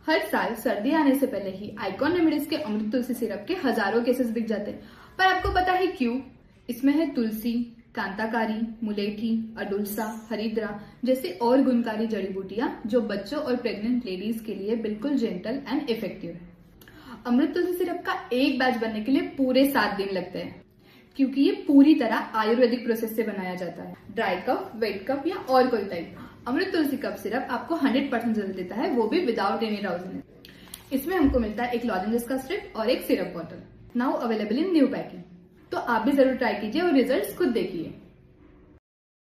हर साल सर्दी आने से पहले ही आइकॉन रेमेडीज के अमृत तुलसी सिरप के हजारों केसेस बिक जाते हैं। पर आपको पता है क्यों? इसमें है तुलसी, कांताकारी, मुलेठी, अडुलसा, हरिद्रा जैसी और गुणकारी जड़ी बूटियां जो बच्चों और प्रेग्नेंट लेडीज के लिए बिल्कुल जेंटल एंड इफेक्टिव है। अमृत तुलसी सिरप का एक बैच बनने के लिए पूरे 7 दिन लगते हैं, क्योंकि ये पूरी तरह आयुर्वेदिक प्रोसेस से बनाया जाता है। ड्राई कफ, वेट कफ या और कोई टाइप, अमृत तुलसी कफ सिरप आपको 100% रिजल्ट देता है, वो भी विदाउट एनी ड्राउजीनेस। इसमें हमको मिलता है एक लॉजेंजेस का स्ट्रिप और एक syrup bottle, now available in new packing. तो आप भी जरूर ट्राई कीजिए और रिजल्ट्स खुद देखिए।